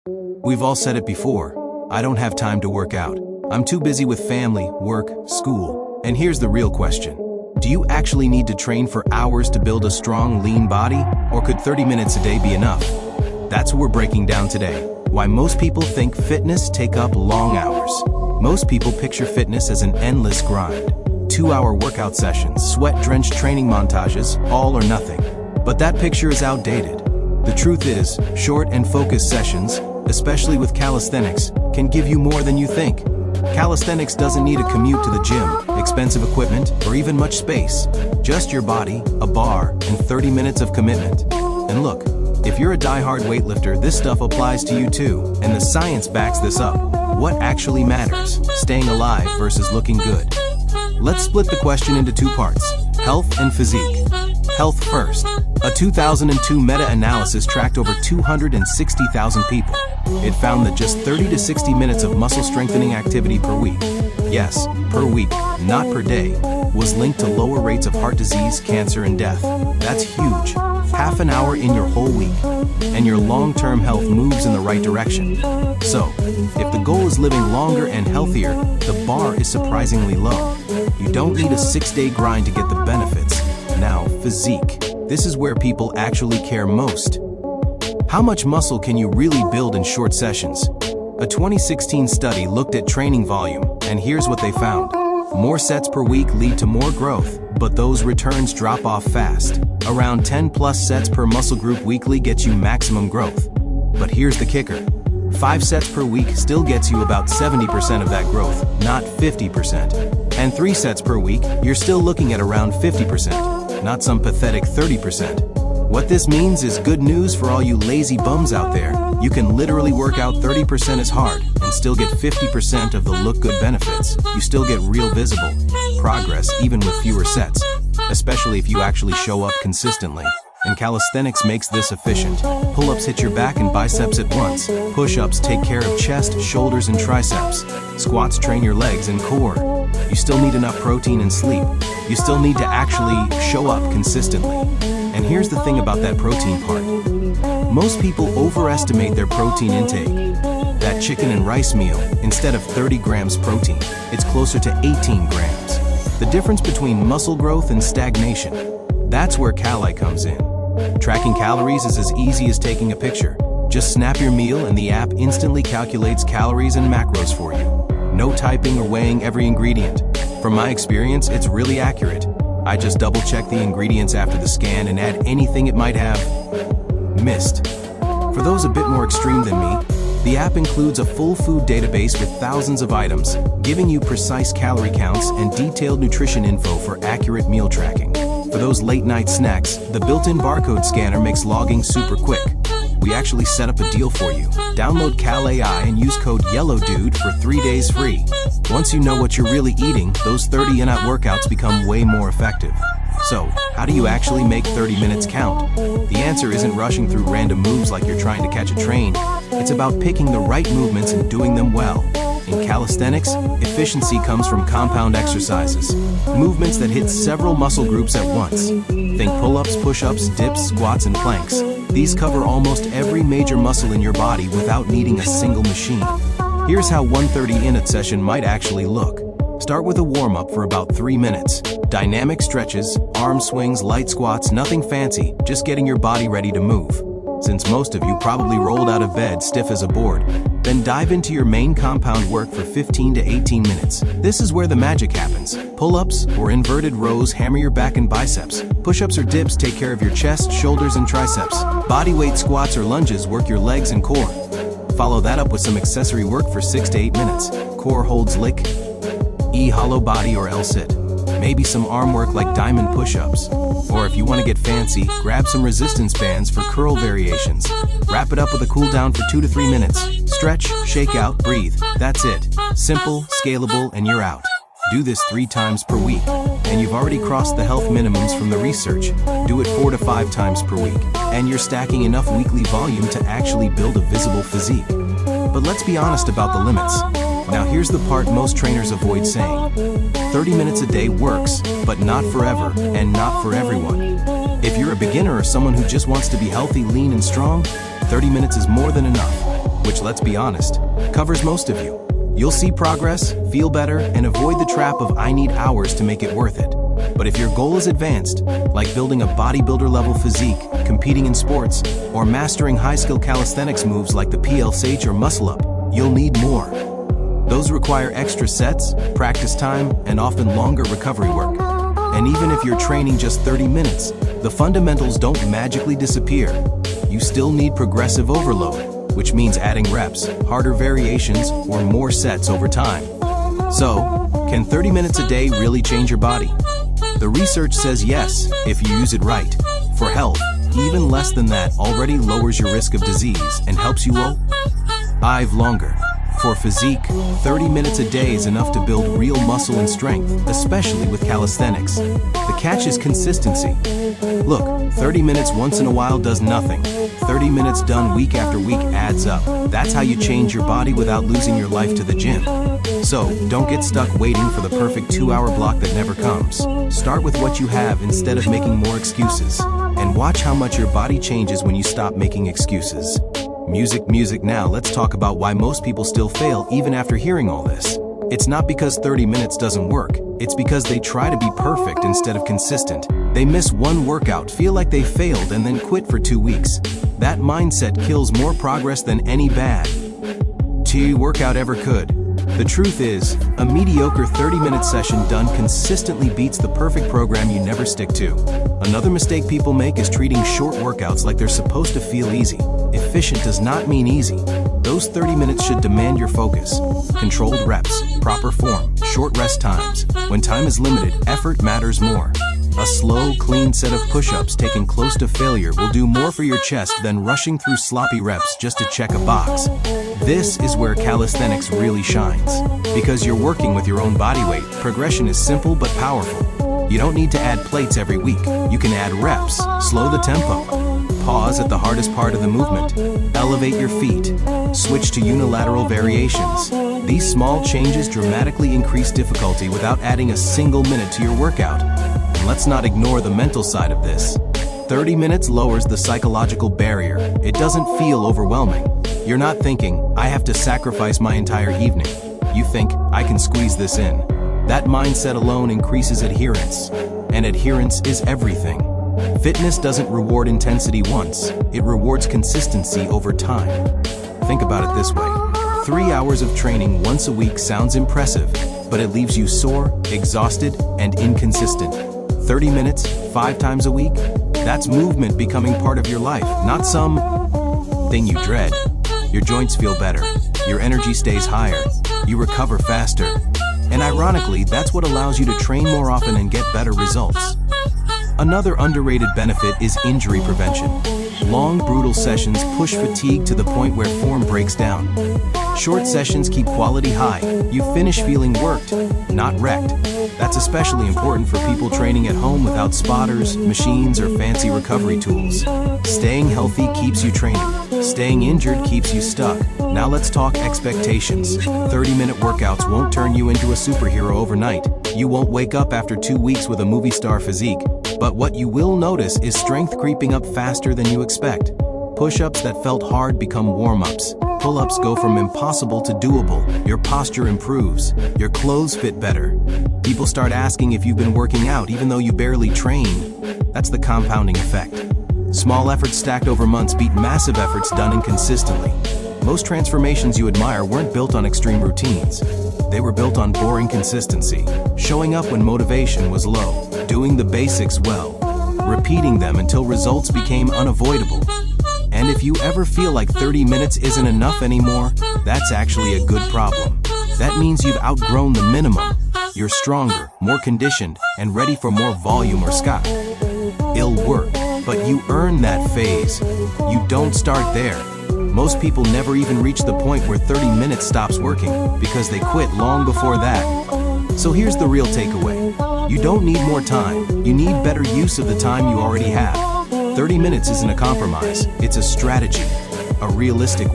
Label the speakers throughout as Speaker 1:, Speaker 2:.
Speaker 1: We've all said it before, I don't have time to work out. I'm too busy with family, work, school. And here's the real question. Do you actually need to train for hours to build a strong, lean body? Or could 30 minutes a day be enough? That's what we're breaking down today. Why most people think fitness take up long hours. Most people picture fitness as an endless grind. 2-hour workout sessions, sweat-drenched training montages, all or nothing. But that picture is outdated. The truth is, short and focused sessions, especially with calisthenics, can give you more than you think. Calisthenics doesn't need a commute to the gym, expensive equipment, or even much space. Just your body, a bar, and 30 minutes of commitment. And look, if you're a die-hard weightlifter, this stuff applies to you too, and the science backs this up. What actually matters? Staying alive versus looking good. Let's split the question into two parts, health and physique. Health first. A 2002 meta-analysis tracked over 260,000 people. It found that just 30 to 60 minutes of muscle strengthening activity per week, yes, per week, not per day, was linked to lower rates of heart disease, cancer, and death. That's huge. Half an hour in your whole week, and your long-term health moves in the right direction. So, if the goal is living longer and healthier, the bar is surprisingly low. You don't need a 6-day grind to get the benefits. Now, physique. This is where people actually care most. How much muscle can you really build in short sessions? A 2016 study looked at training volume, and here's what they found. More sets per week lead to more growth, but those returns drop off fast. Around 10+ sets per muscle group weekly gets you maximum growth. But here's the kicker. 5 sets per week still gets you about 70% of that growth, not 50%. And 3 sets per week, you're still looking at around 50%, not some pathetic 30%. What this means is good news for all you lazy bums out there. You can literally work out 30% as hard and still get 50% of the look good benefits. You still get real visible progress even with fewer sets, especially if you actually show up consistently. And calisthenics makes this efficient. Pull-ups hit your back and biceps at once. Push-ups take care of chest, shoulders, and triceps. Squats train your legs and core. You still need enough protein and sleep. You still need to actually show up consistently. And here's the thing about that protein part. Most people overestimate their protein intake. That chicken and rice meal, instead of 30 grams protein, it's closer to 18 grams. The difference between muscle growth and stagnation. That's where Cali comes in. Tracking calories is as easy as taking a picture. Just snap your meal and the app instantly calculates calories and macros for you. No typing or weighing every ingredient. From my experience, it's really accurate. I just double-check the ingredients after the scan and add anything it might have missed. For those a bit more extreme than me, the app includes a full food database with thousands of items, giving you precise calorie counts and detailed nutrition info for accurate meal tracking. For those late-night snacks, the built-in barcode scanner makes logging super quick. We actually set up a deal for you. Download Cal AI and use code YELLOWDUDE for 3 days free. Once you know what you're really eating, those 30-minute workouts become way more effective. So, how do you actually make 30 minutes count? The answer isn't rushing through random moves like you're trying to catch a train. It's about picking the right movements and doing them well. In calisthenics, efficiency comes from compound exercises, movements that hit several muscle groups at once. Think pull-ups, push-ups, dips, squats, and planks. These cover almost every major muscle in your body without needing a single machine. Here's how one 30-minute session might actually look. Start with a warm-up for about 3 minutes. Dynamic stretches, arm swings, light squats, nothing fancy, just getting your body ready to move. Since most of you probably rolled out of bed stiff as a board, then dive into your main compound work for 15 to 18 minutes. This is where the magic happens. Pull-ups or inverted rows hammer your back and biceps. Push-ups or dips take care of your chest, shoulders, and triceps. Bodyweight squats or lunges work your legs and core. Follow that up with some accessory work for 6 to 8 minutes. Core holds lick, E hollow body or L sit. Maybe some arm work like diamond push-ups. Or if you want to get fancy, grab some resistance bands for curl variations. Wrap it up with a cool down for 2 to 3 minutes. Stretch, shake out, breathe. That's it. Simple, scalable, and you're out. Do this 3 times per week, and you've already crossed the health minimums from the research. Do it 4 to 5 times per week, and you're stacking enough weekly volume to actually build a visible physique. But let's be honest about the limits. Now here's the part most trainers avoid saying. 30 minutes a day works, but not forever and not for everyone. If you're a beginner or someone who just wants to be healthy, lean, and strong, 30 minutes is more than enough. which, let's be honest, covers most of you. You'll see progress, feel better, and avoid the trap of "I need hours to make it worth it." But if your goal is advanced, like building a bodybuilder-level physique, competing in sports, or mastering high-skill calisthenics moves like the PLCH or muscle-up, you'll need more. Those require extra sets, practice time, and often longer recovery work. And even if you're training just 30 minutes, the fundamentals don't magically disappear. You still need progressive overload, which means adding reps, harder variations, or more sets over time. So, can 30 minutes a day really change your body? The research says yes, if you use it right. For health, even less than that already lowers your risk of disease and helps you live longer. For physique, 30 minutes a day is enough to build real muscle and strength, especially with calisthenics. The catch is consistency. Look, 30 minutes once in a while does nothing. 30 minutes done week after week adds up. That's how you change your body without losing your life to the gym. So, don't get stuck waiting for the perfect 2-hour block that never comes. Start with what you have instead of making more excuses. And watch how much your body changes when you stop making excuses. Music now, let's talk about why most people still fail even after hearing all this. It's not because 30 minutes doesn't work, it's because they try to be perfect instead of consistent. They miss one workout, feel like they failed, and then quit for 2 weeks. That mindset kills more progress than any bad workout ever could. The truth is, a mediocre 30-minute session done consistently beats the perfect program you never stick to. Another mistake people make is treating short workouts like they're supposed to feel easy. Efficient does not mean easy. Those 30 minutes should demand your focus. Controlled reps, proper form, short rest times. When time is limited, effort matters more. A slow, clean set of push-ups taken close to failure will do more for your chest than rushing through sloppy reps just to check a box. This is where calisthenics really shines. Because you're working with your own body weight, progression is simple but powerful. You don't need to add plates every week. You can add reps, slow the tempo, pause at the hardest part of the movement, elevate your feet, switch to unilateral variations. These small changes dramatically increase difficulty without adding a single minute to your workout. And let's not ignore the mental side of this. 30 minutes lowers the psychological barrier. It doesn't feel overwhelming. You're not thinking, "I have to sacrifice my entire evening." You think, "I can squeeze this in." That mindset alone increases adherence. And adherence is everything. Fitness doesn't reward intensity once, it rewards consistency over time. Think about it this way. 3 hours of training once a week sounds impressive, but it leaves you sore, exhausted, and inconsistent. 30 minutes, 5 times a week? That's movement becoming part of your life, not some thing you dread. Your joints feel better, your energy stays higher, you recover faster. And ironically, that's what allows you to train more often and get better results. Another underrated benefit is injury prevention. Long, brutal sessions push fatigue to the point where form breaks down. Short sessions keep quality high. You finish feeling worked, not wrecked. That's especially important for people training at home without spotters, machines, or fancy recovery tools. Staying healthy keeps you training. Staying injured keeps you stuck. Now let's talk expectations. 30-minute workouts won't turn you into a superhero overnight. You won't wake up after 2 weeks with a movie star physique. But what you will notice is strength creeping up faster than you expect. Push-ups that felt hard become warm-ups. Pull-ups go from impossible to doable. Your posture improves. Your clothes fit better. People start asking if you've been working out even though you barely train. That's the compounding effect. Small efforts stacked over months beat massive efforts done inconsistently. Most transformations you admire weren't built on extreme routines. They were built on boring consistency, showing up when motivation was low, doing the basics well, repeating them until results became unavoidable. And if you ever feel like 30 minutes isn't enough anymore, that's actually a good problem. That means you've outgrown the minimum. You're stronger, more conditioned, and ready for more volume or sky. It'll work, but you earn that phase. You don't start there. Most people never even reach the point where 30 minutes stops working because they quit long before that. So here's the real takeaway. You don't need more time. You need better use of the time you already have. 30 minutes isn't a compromise. It's a strategy, a realistic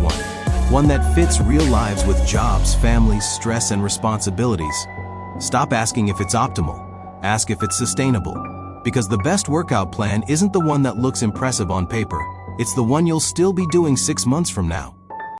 Speaker 1: one that fits real lives with jobs, families, stress, and responsibilities. Stop asking if it's optimal. Ask if it's sustainable. Because the best workout plan isn't the one that looks impressive on paper. It's the one you'll still be doing 6 months from now.